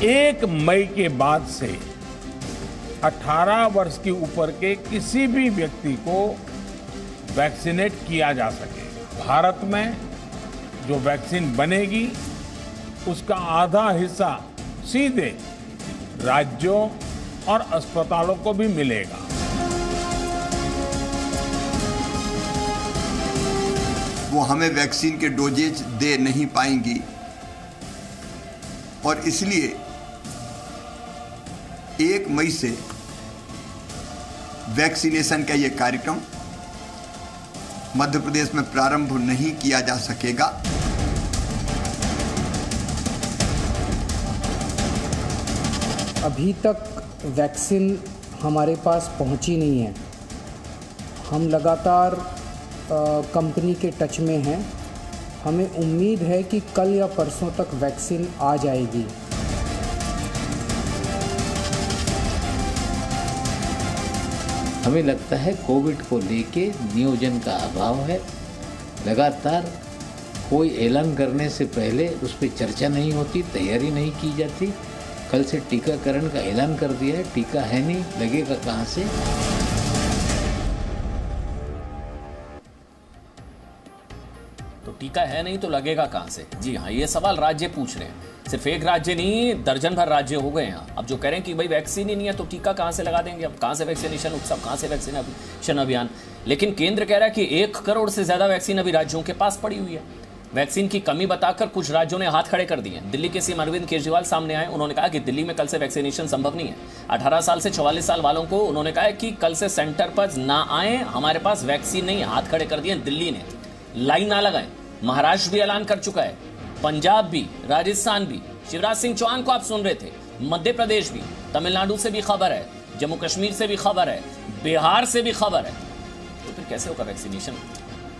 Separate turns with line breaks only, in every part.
1 मई के बाद से 18 वर्ष के ऊपर के किसी भी व्यक्ति को वैक्सीनेट किया जा सकेगा। भारत में जो वैक्सीन बनेगी उसका आधा हिस्सा सीधे राज्यों और अस्पतालों को भी मिलेगा।
वो हमें वैक्सीन के डोजेज दे नहीं पाएंगी और इसलिए 1 मई से वैक्सीनेशन का ये कार्यक्रम मध्य प्रदेश में प्रारंभ नहीं किया जा सकेगा।
अभी तक वैक्सीन हमारे पास पहुंची नहीं है। हम लगातार कंपनी के टच में हैं। हमें उम्मीद है कि कल या परसों तक वैक्सीन आ जाएगी।
हमें लगता है कोविड को लेके नियोजन का अभाव है। लगातार कोई ऐलान करने से पहले उस पर चर्चा नहीं होती, तैयारी नहीं की जाती। कल से टीकाकरण का ऐलान कर दिया है, टीका है नहीं, लगेगा कहाँ से?
तो टीका है नहीं तो लगेगा कहां से? जी हाँ, ये सवाल राज्य पूछ रहे हैं। सिर्फ एक राज्य नहीं, दर्जन भर राज्य हो गए हैं। अब जो कह रहे हैं कि भाई वैक्सीन ही नहीं है तो टीका कहां से लगा देंगे? अब कहां से वैक्सीनेशन उत्सव, कहां से वैक्सीनेशन अभियान? लेकिन केंद्र कह रहा है कि 1 करोड़ से ज्यादा वैक्सीन अभी राज्यों के पास पड़ी हुई है। वैक्सीन की कमी बताकर कुछ राज्यों ने हाथ खड़े कर दिए। दिल्ली के सीएम अरविंद केजरीवाल सामने आए। उन्होंने कहा कि दिल्ली में कल से वैक्सीनेशन संभव नहीं है। 18 साल से 44 साल वालों को उन्होंने कहा कि कल से सेंटर पर ना आए, हमारे पास वैक्सीन नहीं। हाथ खड़े कर दिए दिल्ली ने, लाइन ना लगाए। महाराष्ट्र भी ऐलान कर चुका है, पंजाब भी, राजस्थान भी। शिवराज सिंह चौहान को आप सुन रहे थे, मध्य प्रदेश भी, तमिलनाडु से भी खबर है, जम्मू कश्मीर से भी खबर है, बिहार से भी खबर है। तो फिर कैसे होगा वैक्सीनेशन?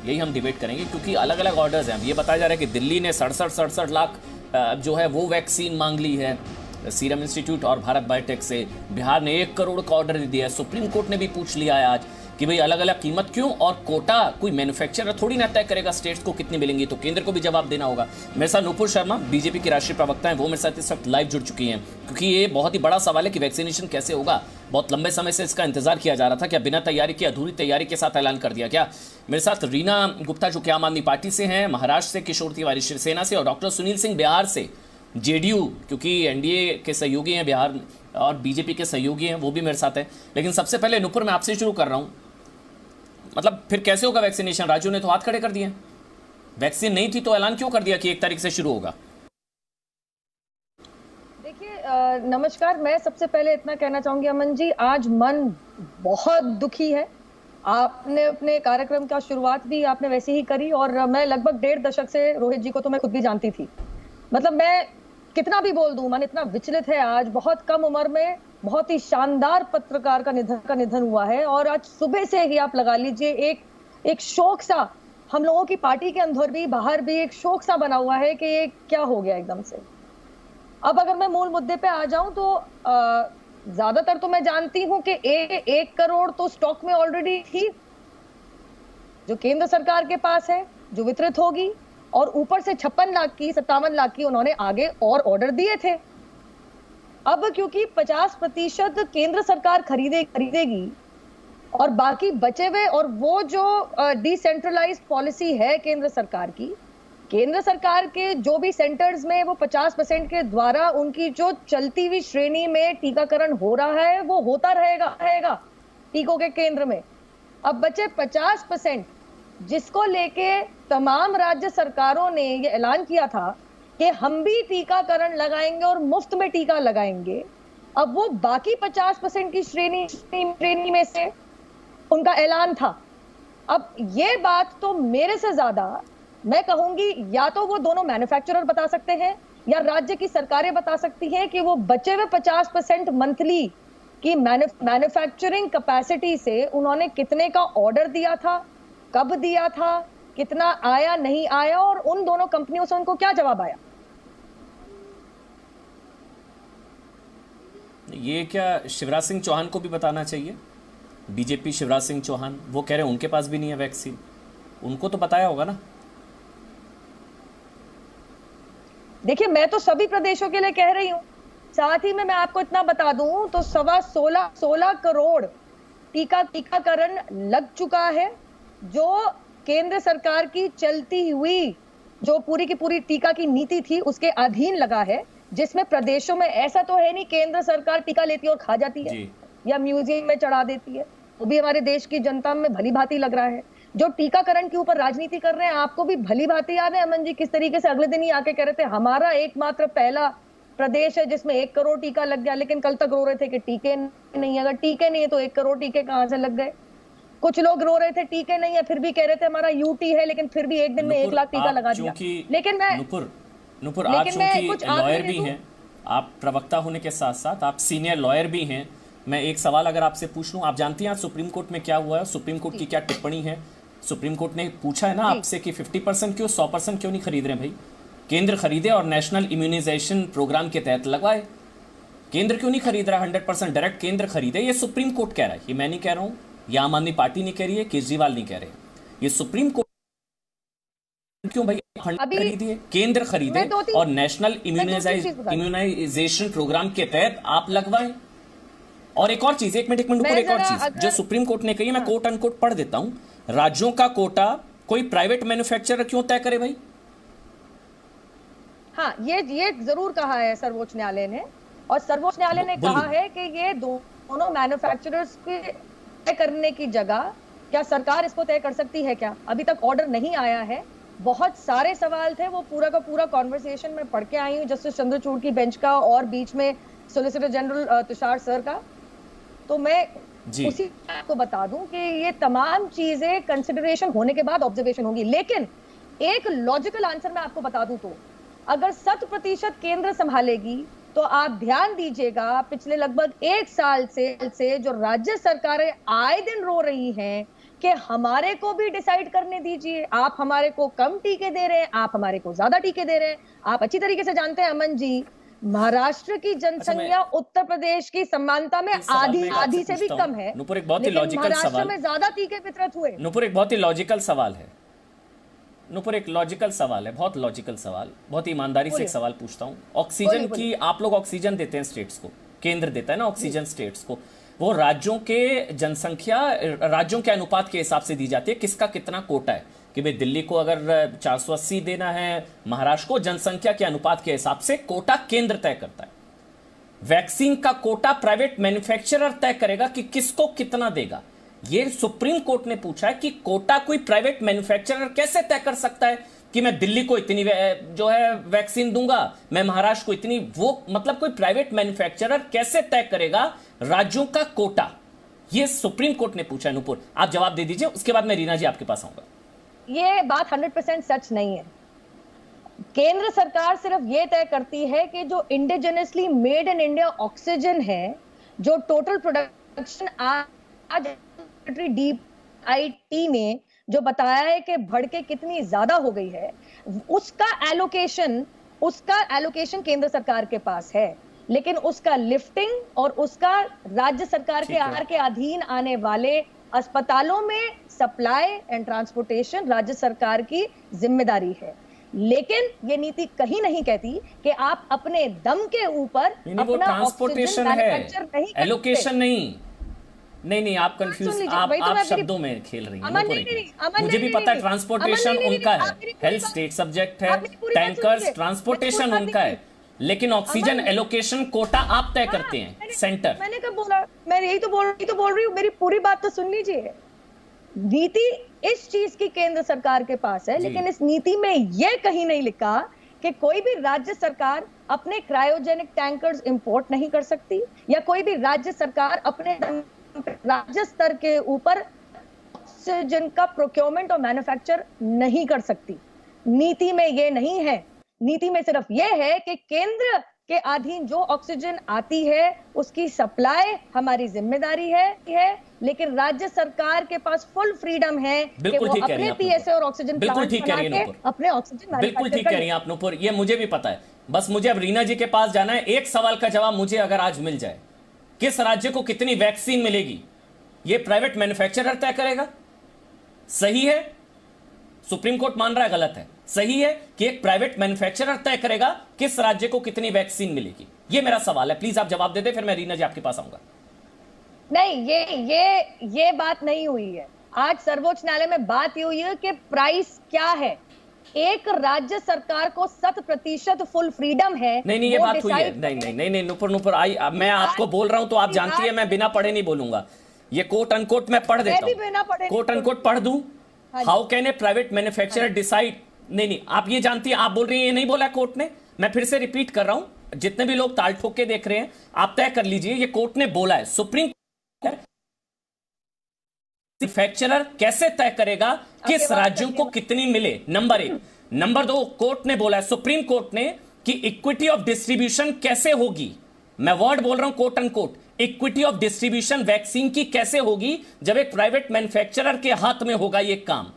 यही हम डिबेट करेंगे, क्योंकि अलग अलग ऑर्डर्स हैं। ये बताया जा रहा है कि दिल्ली ने 67 लाख जो है वो वैक्सीन मांग ली है सीरम इंस्टीट्यूट और भारत बायोटेक से। बिहार ने 1 करोड़ का ऑर्डर दिया है। सुप्रीम कोर्ट ने भी पूछ लिया है आज कि भाई अलग अलग कीमत क्यों, और कोटा कोई मैन्युफैक्चरर थोड़ी ना तय करेगा स्टेट्स को कितनी मिलेंगी, तो केंद्र को भी जवाब देना होगा। मेरे साथ नुपुर शर्मा, बीजेपी की राष्ट्रीय प्रवक्ता हैं, वो मेरे साथ इस वक्त लाइव जुड़ चुकी हैं, क्योंकि ये बहुत ही बड़ा सवाल है कि वैक्सीनेशन कैसे होगा। बहुत लंबे समय से इसका इंतजार किया जा रहा था। क्या बिना तैयारी की, अधूरी तैयारी के साथ ऐलान कर दिया क्या? मेरे साथ रीना गुप्ता जो कि आम आदमी पार्टी से हैं, महाराष्ट्र से किशोर तिवारी शिवसेना से, और डॉक्टर सुनील सिंह बिहार से, जेडीयू, क्योंकि एनडीए के सहयोगी हैं बिहार और बीजेपी के सहयोगी हैं, वो भी मेरे साथ है। लेकिन सबसे पहले नुपुर, मैं आपसे शुरू कर रहा हूं। मतलब फिर कैसे होगा वैक्सीनेशन? राज्यों ने तो हाथ खड़े कर दिए। वैक्सीन नहीं थी तो ऐलान क्यों कर दिया कि 1 तारीख से शुरू होगा?
देखिए, नमस्कार। मैं सबसे पहले इतना कहना चाहूंगी अमन जी, आज मन बहुत दुखी है। आपने अपने कार्यक्रम का शुरुआत भी आपने वैसे ही करी, और मैं लगभग 1.5 दशक से रोहित जी को तो मैं खुद भी जानती थी। मतलब मैं कितना भी बोल दूं, मन इतना विचलित है। आज बहुत कम उम्र में बहुत ही शानदार पत्रकार का निधन हुआ है, और आज सुबह से ही आप लगा लीजिए एक शोक सा हम लोगों की पार्टी के अंदर भी, बाहर भी एक शोक सा बना हुआ है कि ये क्या हो गया एकदम से। अब अगर मैं मूल मुद्दे पे आ जाऊं तो ज्यादातर तो मैं जानती हूं कि 1 करोड़ तो स्टॉक में ऑलरेडी थी, जो केंद्र सरकार के पास है, जो वितरित होगी, और ऊपर से 56 लाख की, 57 लाख की उन्होंने आगे और ऑर्डर दिए थे। अब क्योंकि 50% केंद्र सरकार खरीदेगी और बाकी बचे हुए, और वो जो डिसेंट्रलाइज्ड पॉलिसी है केंद्र सरकार की, केंद्र सरकार के जो भी सेंटर्स में वो 50% के द्वारा उनकी जो चलती हुई श्रेणी में टीकाकरण हो रहा है वो होता रहेगा टीकों के केंद्र में। अब बचे 50%, जिसको लेके तमाम राज्य सरकारों ने ये ऐलान किया था कि हम भी टीकाकरण लगाएंगे और मुफ्त में टीका लगाएंगे। अब वो बाकी 50% की श्रेणी में से उनका ऐलान था। अब ये बात तो मेरे से ज्यादा मैं कहूंगी, या तो वो दोनों मैन्युफैक्चरर बता सकते हैं या राज्य की सरकारें बता सकती हैं कि वो बचे हुए 50% मंथली की मैन्युफैक्चरिंग कैपेसिटी से उन्होंने कितने का ऑर्डर दिया था, कब दिया था, कितना आया नहीं आया, और उन दोनों कंपनियों से उनको क्या जवाब आया।
ये क्या शिवराज सिंह चौहान को भी बताना चाहिए? बीजेपी शिवराज सिंह चौहान, वो कह रहे हैं उनके पास भी नहीं है वैक्सीन, उनको तो बताया होगा ना।
देखिए, मैं तो सभी प्रदेशों के लिए कह रही हूं साथ ही में मैं आपको इतना बता दूं तो 16 करोड़ टीकाकरण लग चुका है, जो केंद्र सरकार की चलती हुई जो पूरी की पूरी टीका की नीति थी उसके अधीन लगा है, जिसमें प्रदेशों में ऐसा तो है नहीं केंद्र सरकार टीका लेती है और खा जाती है या म्यूजियम में चढ़ा देती है। वो भी हमारे देश की जनता में भली भांति लग रहा है। जो टीकाकरण के ऊपर राजनीति कर रहे हैं, आपको भी भली भांति याद है अमन जी किस तरीके से अगले दिन ही आके कह रहे थे हमारा एकमात्र पहला प्रदेश है जिसमें 1 करोड़ टीका लग गया, लेकिन कल तक रो रहे थे कि टीके नहीं, अगर टीके नहीं है तो 1 करोड़ टीके कहां से लग गए। कुछ लोग रो रहे थे टीके नहीं है, फिर भी कह रहे थे हमारा यूटी है, लेकिन फिर भी एक दिन में 1 लाख टीका लगा दिया। लेकिन मैं
नुपुर आप चूंकि लॉयर भी हैं, आप प्रवक्ता होने के साथ साथ आप सीनियर लॉयर भी हैं, मैं एक सवाल अगर आपसे पूछ लूं, आप जानती हैं आज सुप्रीम कोर्ट में क्या हुआ है, सुप्रीम कोर्ट की क्या टिप्पणी है? सुप्रीम कोर्ट ने पूछा है ना आपसे कि 50% क्यों 100% क्यों नहीं खरीद रहे भाई? केंद्र खरीदे और नेशनल इम्यूनाइजेशन प्रोग्राम के तहत लगवाए। केंद्र क्यों नहीं खरीद रहा 100%? डायरेक्ट केंद्र खरीदे, ये सुप्रीम कोर्ट कह रहा है, ये मैं नहीं कह रहा हूं, ये आम आदमी पार्टी नहीं कह रही है, केजरीवाल नहीं कह रहे, ये सुप्रीम कोर्ट क्यों भाई खरीदिए, केंद्र खरीदे और नेशनल इम्यूनाइजेशन प्रोग्राम के तहत आप लगवाएं। और एक और चीज, एक मिनट ऊपर एक और चीज जो सुप्रीम कोर्ट ने कही, मैं कोट अनकोट पढ़ देता हूं, राज्यों का कोटा कोई प्राइवेट मैन्युफैक्चरर क्यों तय करे भाई?
हाँ, ये जरूर कहा है सर्वोच्च न्यायालय ने, और सर्वोच्च न्यायालय ने कहा है कि ये दोनों मैन्युफैक्चरर्स के तय करने की जगह क्या सरकार इसको तय कर सकती है क्या? अभी तक ऑर्डर नहीं आया है। बहुत सारे सवाल थे, वो पूरा का पूरा कॉन्वर्सेशन में पढ़ के आई हूँ, जस्टिस चंद्रचूड़ की बेंच का और बीच में सोलिसिटर जनरल तुषार सर का। तो मैं उसी आपको बता दूं कि ये तमाम चीजें कंसिडरेशन होने के बाद ऑब्जर्वेशन होगी, लेकिन एक लॉजिकल आंसर मैं आपको बता दूं तो अगर 100% केंद्र संभालेगी तो आप ध्यान दीजिएगा पिछले लगभग 1 साल से जो राज्य सरकारें आए दिन रो रही हैं कि हमारे को भी डिसाइड करने दीजिए, आप हमारे को कम टीके दे रहे हैं, आप हमारे को ज्यादा टीके दे रहे हैं। आप अच्छी तरीके से जानते हैं अमन जी, महाराष्ट्र की जनसंख्या उत्तर प्रदेश की समानता में आधी से भी कम है,
नुपुर एक बहुत ही लॉजिकल सवाल
में ज्यादा टीके वितरित हुए।
नुपुर एक बहुत ही लॉजिकल सवाल है, नुपुर एक लॉजिकल सवाल है, बहुत लॉजिकल सवाल, बहुत ईमानदारी से एक सवाल पूछता हूं। ऑक्सीजन की आप लोग ऑक्सीजन देते हैं स्टेट्स को, केंद्र देता है ना ऑक्सीजन स्टेट्स को, वो राज्यों के जनसंख्या राज्यों के अनुपात के हिसाब से दी जाती है, किसका कितना कोटा है कि भाई दिल्ली को अगर 480 देना है, महाराष्ट्र को जनसंख्या के अनुपात के हिसाब से कोटा केंद्र तय करता है। वैक्सीन का कोटा प्राइवेट मैन्युफैक्चरर तय करेगा कि किसको कितना देगा। ये सुप्रीम कोर्ट ने पूछा है कि कोटा कोई प्राइवेट मैन्युफैक्चरर कैसे तय कर सकता है कि मैं दिल्ली को इतनी जो है वैक्सीन दूंगा, मैं महाराष्ट्र को इतनी, वो मतलब कोई प्राइवेट मैन्युफैक्चरर कैसे तय करेगा राज्यों का कोटा? ये सुप्रीम कोर्ट ने पूछा है। नुपुर आप जवाब दे दीजिए, उसके बाद मैं रीना जी आपके पास आऊंगा।
ये बात 100% सच नहीं है। केंद्र सरकार सिर्फ ये तय करती है कि जो indigenously made in India oxygen है, जो टोटल प्रोडक्शन आज DIT ने जो बताया है कि बढ़ के कितनी ज्यादा हो गई है, उसका एलोकेशन केंद्र सरकार के पास है, लेकिन उसका लिफ्टिंग और उसका राज्य सरकार के आर के अधीन आने वाले अस्पतालों में सप्लाई एंड ट्रांसपोर्टेशन राज्य सरकार की जिम्मेदारी है। लेकिन ये नीति कहीं नहीं कहती कि आप अपने दम के ऊपर अपना
ट्रांसपोर्टेशन है, एलोकेशन नहीं, आप कंफ्यूज, आप शब्दों में खेल रही हैं। मुझे भी पता है ट्रांसपोर्टेशन उनका है, हेल्थ स्टेट सब्जेक्ट है, टैंकर्स ट्रांसपोर्टेशन उनका है, लेकिन ऑक्सीजन एलोकेशन कोटा आप तय करते हैं, सेंटर।
मैंने कब बोला? मैं यही तो बोल रही हूँ, मेरी पूरी बात तो सुन लीजिए। नीति इस चीज की केंद्र सरकार के पास है, लेकिन इस नीति में यह कहीं नहीं लिखा कि कोई भी राज्य सरकार अपने क्रायोजेनिक टैंकर्स इंपोर्ट नहीं कर सकती, या कोई भी राज्य सरकार अपने राज्य स्तर के ऊपर ऑक्सीजन का प्रोक्योरमेंट और मैन्युफैक्चर नहीं कर सकती। नीति में ये नहीं है। नीति में सिर्फ यह है कि केंद्र के अधीन जो ऑक्सीजन आती है उसकी सप्लाई हमारी जिम्मेदारी है, लेकिन राज्य सरकार के पास फुल फ्रीडम है कि वो अपने पीएसए और ऑक्सीजन प्लांट बना के अपने ऑक्सीजन
बिल्कुल ठीक कह रही हैं आप नुपुर, ये मुझे भी पता है। बस मुझे अब रीना जी के पास जाना है। एक सवाल का जवाब मुझे अगर आज मिल जाए, किस राज्य को कितनी वैक्सीन मिलेगी, ये प्राइवेट मैन्युफैक्चरर तय करेगा। सही है, सुप्रीम कोर्ट मान रहा है गलत है, सही है कि एक प्राइवेट मैन्युफैक्चरर तय करेगा किस राज्य को कितनी वैक्सीन मिलेगी। ये मेरा सवाल है, प्लीज आप जवाब दे दे, फिर मैं रीना जी आपके पास आऊंगा।
नहीं, ये बात नहीं हुई है। आज सर्वोच्च न्यायालय में बात ये हुई है कि प्राइस क्या है। एक राज्य सरकार को 100% फुल फ्रीडम है।
नहीं, ये बात हुई है। नहीं, नुपुर आई, मैं आपको बोल रहा हूं तो आप जानती है मैं बिना पढ़े नहीं बोलूंगा। ये कोट अनकोट मैं पढ़ देता हूं, कोट अनकोट पढ़ दूं। How can a private manufacturer decide, नहीं, आप ये जानती हैं, आप बोल रही हैं ये नहीं बोला कोर्ट ने। मैं फिर से रिपीट कर रहा हूं, जितने भी लोग ताल ठोक के देख रहे हैं, आप तय कर लीजिए, ये कोर्ट ने बोला है। सुप्रीम मैन्युफैक्चरर कैसे तय करेगा किस राज्यों को कितनी मिले, नंबर 1। नंबर 2, कोर्ट ने बोला है, सुप्रीम कोर्ट ने, कि इक्विटी ऑफ डिस्ट्रीब्यूशन कैसे होगी। मैं वर्ड बोल रहा हूं quote unquote, equity of distribution vaccine की कैसे होगी जब एक प्राइवेट मैन्युफैक्चरर के हाथ में होगा ये काम।